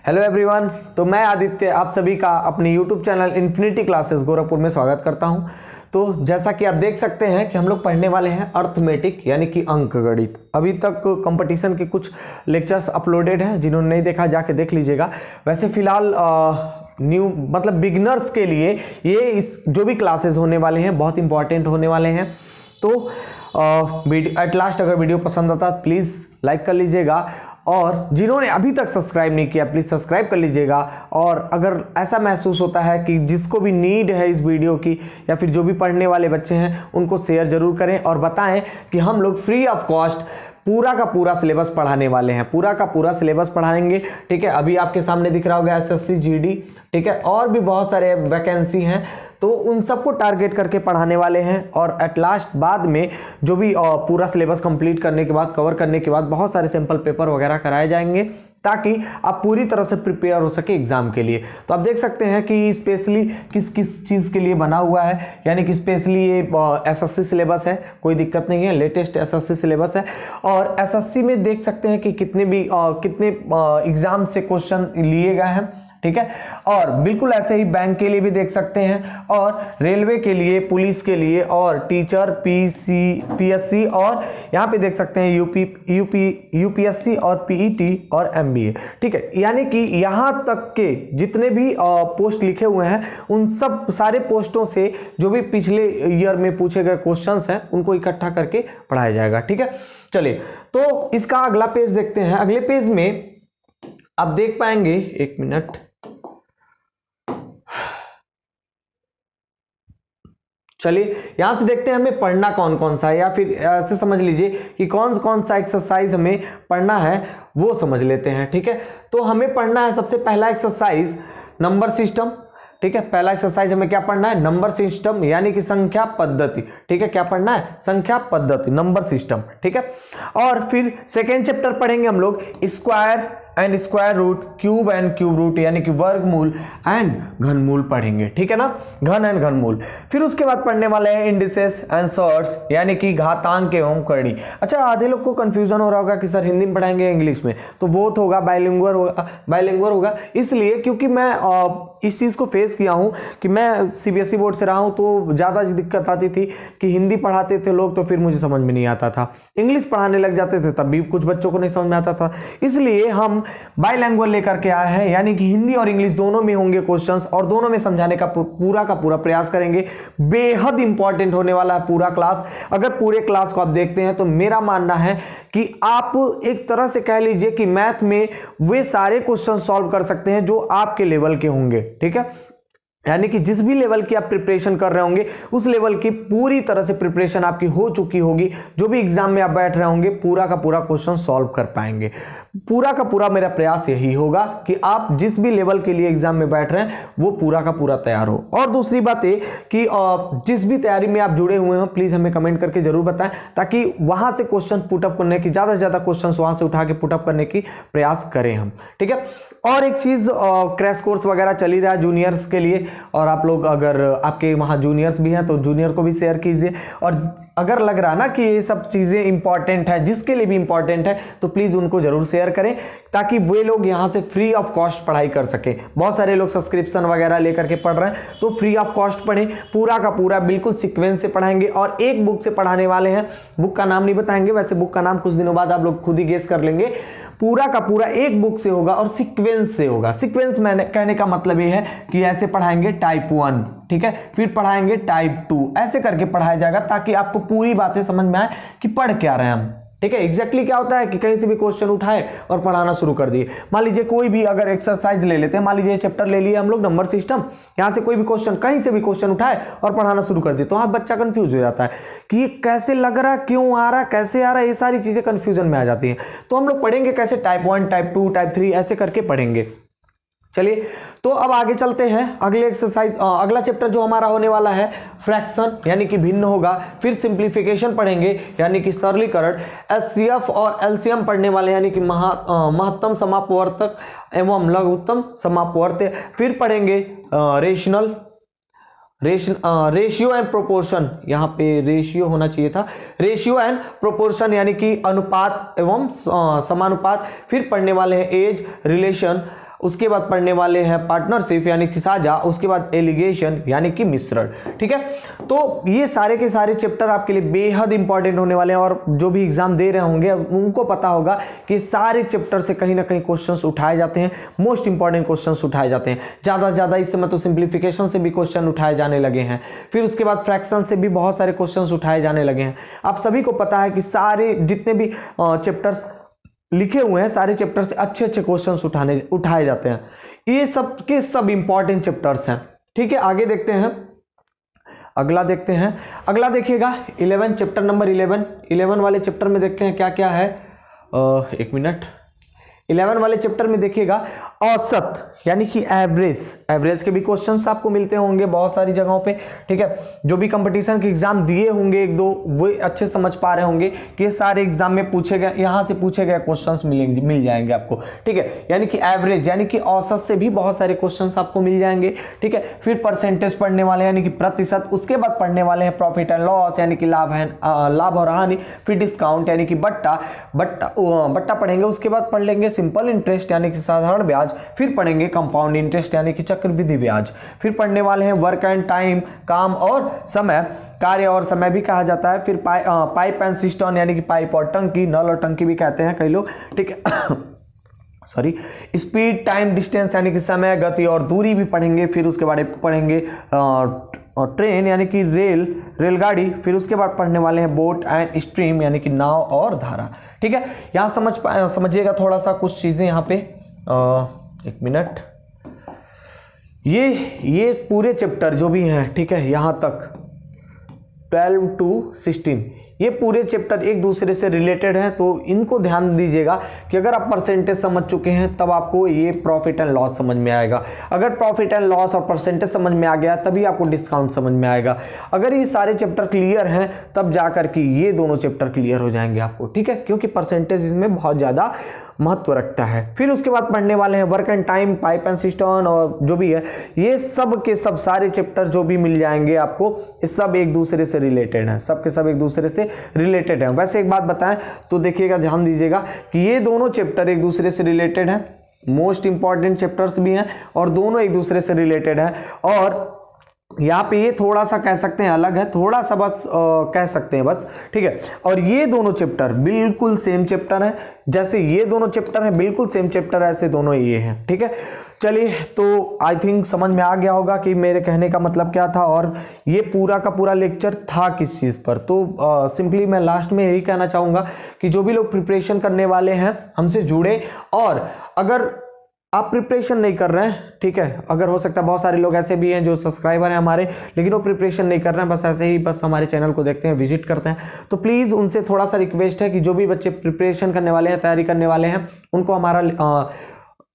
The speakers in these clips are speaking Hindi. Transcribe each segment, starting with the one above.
हेलो एवरीवन, तो मैं आदित्य आप सभी का अपने YouTube channel infinity classes Gorakhpur में स्वागत करता हूं। तो जैसा कि आप देख सकते हैं कि हम लोग पढ़ने वाले हैं अर्थमेटिक यानी कि अंक गणित। अभी तक कंपटीशन के कुछ लेक्चर्स अपलोडेड हैं, जिन्होंने नहीं देखा जाके देख लीजिएगा। वैसे फिलहाल न्यू मतलब बिगिनर्स के लिए ये इस जो भी क्लासेस होने वाले हैं बहुत इंपॉर्टेंट होने वाले हैं। तो एट लास्ट अगर वीडियो पसंद आता है प्लीज़ लाइक कर लीजिएगा, और जिन्होंने अभी तक सब्सक्राइब नहीं किया प्लीज़ सब्सक्राइब कर लीजिएगा। और अगर ऐसा महसूस होता है कि जिसको भी नीड है इस वीडियो की या फिर जो भी पढ़ने वाले बच्चे हैं उनको शेयर जरूर करें और बताएं कि हम लोग फ्री ऑफ कॉस्ट पूरा का पूरा सिलेबस पढ़ाने वाले हैं, पूरा का पूरा सिलेबस पढ़ाएंगे। ठीक है, अभी आपके सामने दिख रहा होगा एसएससी जीडी, ठीक है, और भी बहुत सारे वैकेंसी हैं, तो उन सबको टारगेट करके पढ़ाने वाले हैं। और एट लास्ट बाद में जो भी पूरा सिलेबस कंप्लीट करने के बाद, कवर करने के बाद बहुत सारे सैंपल पेपर वगैरह कराए जाएंगे ताकि आप पूरी तरह से प्रिपेयर हो सके एग्जाम के लिए। तो आप देख सकते हैं कि स्पेशली किस किस चीज़ के लिए बना हुआ है, यानी कि स्पेशली ये एसएससी सिलेबस है, कोई दिक्कत नहीं है, लेटेस्ट एसएससी सिलेबस है। और एसएससी में देख सकते हैं कि कितने एग्जाम से क्वेश्चन लिए गए हैं, ठीक है। और बिल्कुल ऐसे ही बैंक के लिए भी देख सकते हैं, और रेलवे के लिए, पुलिस के लिए, और टीचर, पीएससी, और यहाँ पे देख सकते हैं यूपीएससी और पीईटी और एमबीए, ठीक है। यानी कि यहाँ तक के जितने भी पोस्ट लिखे हुए हैं उन सब सारे पोस्टों से जो भी पिछले ईयर में पूछे गए क्वेश्चंस हैं उनको इकट्ठा करके पढ़ाया जाएगा, ठीक है। चलिए, तो इसका अगला पेज देखते हैं। अगले पेज में आप देख पाएंगे, एक मिनट, चलिए यहां से देखते हैं हमें पढ़ना कौन कौन सा है, या फिर ऐसे समझ लीजिए कि कौन कौन सा एक्सरसाइज हमें पढ़ना है वो समझ लेते हैं, ठीक है। तो हमें पढ़ना है सबसे पहला एक्सरसाइज नंबर सिस्टम, ठीक है। पहला एक्सरसाइज हमें क्या पढ़ना है? नंबर सिस्टम यानी कि संख्या पद्धति, ठीक है। क्या पढ़ना है? संख्या पद्धति, नंबर सिस्टम, ठीक है। और फिर सेकेंड चैप्टर पढ़ेंगे हम लोग square and square root, cube and cube root यानी कि वर्गमूल एंड घनमूल पढ़ेंगे, ठीक है ना, घन एंड घनमूल। फिर उसके बाद पढ़ने वाले हैं इंडिसेस एंड सॉर्ट्स यानी कि घातांक एवं करणी। अच्छा, आधे लोग को कंफ्यूजन हो रहा होगा कि सर हिंदी में पढ़ाएंगे इंग्लिश में, तो बोथ होगा, बाइलिंगुअल होगा। इसलिए क्योंकि मैं इस चीज़ को फेस किया हूँ कि मैं सीबीएसई बोर्ड से रहा हूँ, तो ज़्यादा दिक्कत आती थी कि हिंदी पढ़ाते थे लोग तो फिर मुझे समझ में नहीं आता था, इंग्लिश पढ़ाने लग जाते थे तब भी कुछ बच्चों को नहीं समझ में आता था। इसलिए हम बाइलैंग्वेज लेकर के आए हैं, यानी कि हिंदी और इंग्लिश दोनों में होंगे क्वेश्चंस और दोनों में समझाने का पूरा प्रयास करेंगे। बेहद इंपॉर्टेंट होने वाला है पूरा क्लास। अगर पूरे क्लास को आप देखते हैं तो मेरा मानना है कि आप एक तरह से कह लीजिए कि मैथ में वे सारे क्वेश्चन सॉल्व कर सकते हैं जो आपके लेवल के होंगे, ठीक है। यानी कि जिस भी लेवल की आप प्रिपरेशन कर रहे होंगे उस लेवल की पूरी तरह से प्रिपरेशन आपकी हो चुकी होगी। जो भी एग्जाम में आप बैठ रहे होंगे पूरा का पूरा क्वेश्चन सॉल्व कर पाएंगे। पूरा का पूरा मेरा प्रयास यही होगा कि आप जिस भी लेवल के लिए एग्जाम में बैठ रहे हैं वो पूरा का पूरा तैयार हो। और दूसरी बात ये कि जिस भी तैयारी में आप जुड़े हुए हो प्लीज हमें कमेंट करके जरूर बताएं, ताकि वहां से क्वेश्चन पुटअप करने की, ज्यादा से ज्यादा क्वेश्चन वहां से उठा के पुटअप करने की प्रयास करें हम, ठीक है। और एक चीज, क्रैश कोर्स वगैरह चल ही रहा है जूनियर्स के लिए, और आप लोग अगर आपके वहाँ जूनियर्स भी हैं तो जूनियर को भी शेयर कीजिए। और अगर लग रहा ना कि ये सब चीज़ें इंपॉर्टेंट है, जिसके लिए भी इंपॉर्टेंट है, तो प्लीज़ उनको जरूर शेयर करें ताकि वे लोग यहाँ से फ्री ऑफ कॉस्ट पढ़ाई कर सकें। बहुत सारे लोग सब्सक्रिप्शन वगैरह लेकर के पढ़ रहे हैं, तो फ्री ऑफ कॉस्ट पढ़ें, पूरा का पूरा बिल्कुल सीक्वेंस से पढ़ाएंगे। और एक बुक से पढ़ाने वाले हैं, बुक का नाम नहीं बताएंगे, वैसे बुक का नाम कुछ दिनों बाद आप लोग खुद ही गेस कर लेंगे। पूरा का पूरा एक बुक से होगा और सीक्वेंस से होगा। सीक्वेंस मैंने कहने का मतलब ये है कि ऐसे पढ़ाएंगे टाइप 1, ठीक है, फिर पढ़ाएंगे टाइप 2, ऐसे करके पढ़ाया जाएगा ताकि आपको पूरी बातें समझ में आए कि पढ़ क्या रहे हैं हम, ठीक है। एग्जैक्टली क्या होता है कि कहीं से भी क्वेश्चन उठाए और पढ़ाना शुरू कर दिए। मान लीजिए कोई भी अगर एक्सरसाइज ले लेते हैं, मान लीजिए चैप्टर ले लिए हम लोग नंबर सिस्टम, यहाँ से कोई भी क्वेश्चन, कहीं से भी क्वेश्चन उठाए और पढ़ाना शुरू कर दिए, तो वहाँ बच्चा कंफ्यूज हो जाता है कि ये कैसे लग रहा, क्यों आ रहा, कैसे आ रहा, ये सारी चीजें कंफ्यूजन में आ जाती हैं। तो हम लोग पढ़ेंगे कैसे, टाइप 1, टाइप 2, टाइप 3 ऐसे करके पढ़ेंगे। चलिए, तो अब आगे चलते हैं अगले एक्सरसाइज। अगला चैप्टर जो हमारा होने वाला है फ्रैक्शन यानी कि भिन्न होगा। फिर सिंप्लीफिकेशन पढ़ेंगे यानी कि सरलीकरण। एचसीएफ और एलसीएम पढ़ने वाले यानी कि महत्तम समापवर्तक एवं लघुत्तम समापवर्त्य। फिर पढ़ेंगे रेशियो एंड प्रोपोर्शन, यहाँ पे रेशियो होना चाहिए था, रेशियो एंड प्रोपोर्शन यानी कि अनुपात एवं समानुपात। फिर पढ़ने वाले हैं एज, रिलेशन, उसके बाद पढ़ने वाले हैं पार्टनरशिप यानी कि साझा, उसके बाद एलिगेशन यानी कि मिश्रण। ठीक है, तो ये सारे के सारे चैप्टर आपके लिए बेहद इंपॉर्टेंट होने वाले हैं और जो भी एग्जाम दे रहे होंगे उनको पता होगा कि सारे चैप्टर से कहीं ना कहीं क्वेश्चंस उठाए जाते हैं, मोस्ट इंपॉर्टेंट क्वेश्चंस उठाए जाते हैं ज़्यादा से ज़्यादा। इस समय तो सिंप्लीफिकेशन से भी क्वेश्चन उठाए जाने लगे हैं, फिर उसके बाद फ्रैक्शन से भी बहुत सारे क्वेश्चंस उठाए जाने लगे हैं। आप सभी को पता है कि सारे जितने भी चैप्टर्स लिखे हुए हैं सारे चैप्टर से अच्छे अच्छे क्वेश्चंस उठाए जाते हैं। ये सब के सब इंपॉर्टेंट चैप्टर्स हैं। ठीक है, आगे देखते हैं, अगला देखते हैं। अगला देखिएगा 11 चैप्टर नंबर 11 वाले चैप्टर में देखते हैं क्या क्या है। एक मिनट, 11 वाले चैप्टर में देखिएगा औसत यानी कि एवरेज के भी क्वेश्चंस आपको मिलते होंगे बहुत सारी जगहों पे। ठीक है, जो भी कंपटीशन के एग्जाम दिए होंगे एक दो वो अच्छे समझ पा रहे होंगे कि ये सारे एग्जाम में पूछे गए, यहाँ से पूछे गए क्वेश्चंस मिल जाएंगे आपको। ठीक है, यानी कि एवरेज यानी कि औसत से भी बहुत सारे क्वेश्चंस आपको मिल जाएंगे। ठीक है, फिर परसेंटेज पढ़ने वाले यानी कि प्रतिशत, उसके बाद पढ़ने वाले हैं प्रॉफिट एंड लॉस यानी कि लाभ और हानि, फिर डिस्काउंट यानी कि बट्टा पढ़ेंगे। उसके बाद पढ़ लेंगे सिंपल इंटरेस्ट यानी कि साधारण ब्याज, फिर पढ़ेंगे कंपाउंड इंटरेस्ट यानी कि चक्रवृद्धि ब्याज, फिर पढ़ने वाले हैं वर्क एंड टाइम, काम और समय, कार्य और समय भी कहा जाता है, फिर पाइप एंड सिस्टम यानी कि पाइप और टंकी, नल और टंकी भी कहते हैं कई लोग। ठीक है सॉरी, स्पीड टाइम डिस्टेंस यानी कि समय, गति और दूरी भी पढ़ेंगे। फिर उसके बाद पढ़ेंगे ट्रेन यानी कि रेलगाड़ी, फिर उसके बाद पढ़ने वाले हैं बोट एंड स्ट्रीम यानी कि नाव और धारा। ठीक है, यहाँ समझिएगा थोड़ा सा कुछ चीजें यहाँ पे। एक मिनट, ये पूरे चैप्टर जो भी हैं, ठीक है, यहाँ तक 12 to 16 ये पूरे चैप्टर एक दूसरे से रिलेटेड हैं, तो इनको ध्यान दीजिएगा कि अगर आप परसेंटेज समझ चुके हैं तब आपको ये प्रॉफिट एंड लॉस समझ में आएगा। अगर प्रॉफिट एंड लॉस और परसेंटेज समझ में आ गया तभी आपको डिस्काउंट समझ में आएगा। अगर ये सारे चैप्टर क्लियर हैं तब जाकर के ये दोनों चैप्टर क्लियर हो जाएंगे आपको। ठीक है, क्योंकि परसेंटेज इसमें बहुत ज़्यादा महत्व रखता है। फिर उसके बाद पढ़ने वाले हैं work and time, pipe and system और जो भी है, ये सब के सब सारे चैप्टर जो भी मिल जाएंगे आपको, ये सब एक दूसरे से रिलेटेड हैं, सब के सब एक दूसरे से रिलेटेड हैं। वैसे एक बात बताएं तो देखिएगा, ध्यान दीजिएगा कि ये दोनों चैप्टर एक दूसरे से रिलेटेड हैं, मोस्ट इंपॉर्टेंट चैप्टर्स भी हैं और दोनों एक दूसरे से रिलेटेड हैं। और यहाँ पे ये थोड़ा सा कह सकते हैं अलग है, थोड़ा सा बस कह सकते हैं बस। ठीक है, और ये दोनों चैप्टर बिल्कुल सेम चैप्टर है, जैसे ये दोनों चैप्टर हैं बिल्कुल सेम चैप्टर ऐसे दोनों ये हैं। ठीक है, चलिए, तो आई थिंक समझ में आ गया होगा कि मेरे कहने का मतलब क्या था और ये पूरा का पूरा लेक्चर था किस चीज़ पर। तो सिंपली मैं लास्ट में यही कहना चाहूँगा कि जो भी लोग प्रिपरेशन करने वाले हैं हमसे जुड़े, और अगर आप प्रिपरेशन नहीं कर रहे हैं, ठीक है, अगर हो सकता है बहुत सारे लोग ऐसे भी हैं जो सब्सक्राइबर हैं हमारे लेकिन वो प्रिपरेशन नहीं कर रहे हैं, बस ऐसे ही बस हमारे चैनल को देखते हैं, विजिट करते हैं, तो प्लीज़ उनसे थोड़ा सा रिक्वेस्ट है कि जो भी बच्चे प्रिपरेशन करने वाले हैं, तैयारी करने वाले हैं, उनको हमारा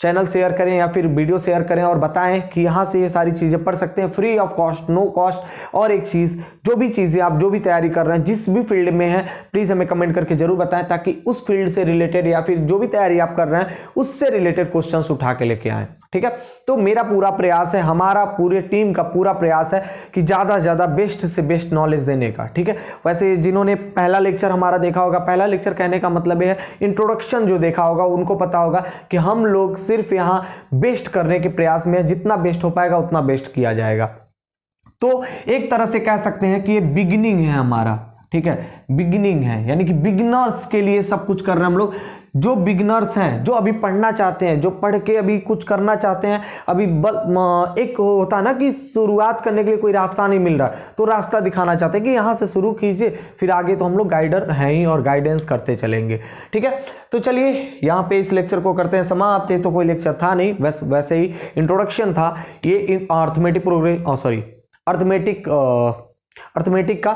चैनल शेयर करें या फिर वीडियो शेयर करें और बताएं कि यहाँ से ये सारी चीज़ें पढ़ सकते हैं free of cost, no cost. और एक चीज़, जो भी चीज़ें आप जो भी तैयारी कर रहे हैं, जिस भी फील्ड में हैं, प्लीज़ हमें कमेंट करके जरूर बताएं ताकि उस फील्ड से रिलेटेड या फिर जो भी तैयारी आप कर रहे हैं उससे रिलेटेड क्वेश्चंस उठा के लेके आएँ। ठीक है, तो मेरा पूरा प्रयास है, हमारा पूरे टीम का पूरा प्रयास है कि ज़्यादा से ज़्यादा बेस्ट से बेस्ट नॉलेज देने का। ठीक है, वैसे जिन्होंने पहला लेक्चर हमारा देखा होगा, पहला लेक्चर कहने का मतलब है इंट्रोडक्शन जो देखा होगा उनको पता होगा कि हम लोग सिर्फ यहाँ बेस्ट करने के प्रयास में, जितना बेस्ट हो पाएगा उतना बेस्ट किया जाएगा। तो एक तरह से कह सकते हैं कि ये बिगिनिंग है हमारा। ठीक है, बिगिनिंग है, यानी कि बिगिनर्स के लिए सब कुछ कर रहे हैं हम लोग। जो बिगिनर्स हैं, जो अभी पढ़ना चाहते हैं, जो पढ़ के अभी कुछ करना चाहते हैं, अभी एक होता है ना कि शुरुआत करने के लिए कोई रास्ता नहीं मिल रहा, तो रास्ता दिखाना चाहते हैं कि यहाँ से शुरू कीजिए, फिर आगे तो हम लोग गाइडर हैं ही और गाइडेंस करते चलेंगे। ठीक है, तो चलिए यहाँ पे इस लेक्चर को करते हैं समाप्त। तो कोई लेक्चर था नहीं, वैसे ही इंट्रोडक्शन था ये अर्थमेटिक का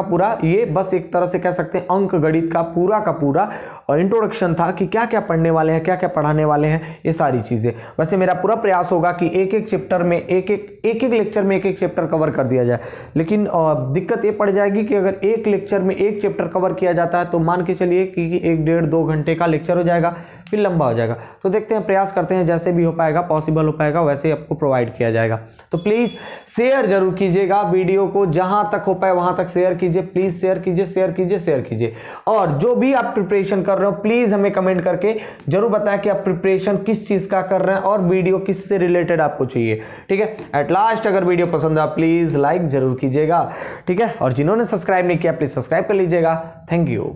पूरा ये बस एक तरह से कह सकते हैं अंक गणित का पूरा इंट्रोडक्शन था कि क्या क्या पढ़ने वाले हैं, क्या क्या पढ़ाने वाले हैं, ये सारी चीज़ें। वैसे मेरा पूरा प्रयास होगा कि एक एक चैप्टर में एक लेक्चर में एक एक चैप्टर कवर कर दिया जाए, लेकिन दिक्कत ये पड़ जाएगी कि अगर एक लेक्चर में एक चैप्टर कवर किया जाता है तो मान के चलिए कि 1-1.5-2 घंटे का लेक्चर हो जाएगा, फिर लंबा हो जाएगा। तो देखते हैं, प्रयास करते हैं, जैसे भी हो पाएगा, पॉसिबल हो पाएगा वैसे आपको प्रोवाइड किया जाएगा। तो प्लीज़ शेयर जरूर कीजिएगा वीडियो को, जहाँ तक हो पाए वहाँ तक शेयर कीजिए, प्लीज़ शेयर कीजिए, शेयर कीजिए, शेयर कीजिए। और जो भी आप प्रिपरेशन कर रहे हो प्लीज़ हमें कमेंट करके जरूर बताएं कि आप प्रिपरेशन किस चीज़ का कर रहे हैं और वीडियो किस से रिलेटेड आपको चाहिए, ठीक है। एट लास्ट अगर वीडियो पसंद है प्लीज़ लाइक जरूर कीजिएगा, ठीक है। और जिन्होंने सब्सक्राइब नहीं किया प्लीज़ सब्सक्राइब कर लीजिएगा। Thank you.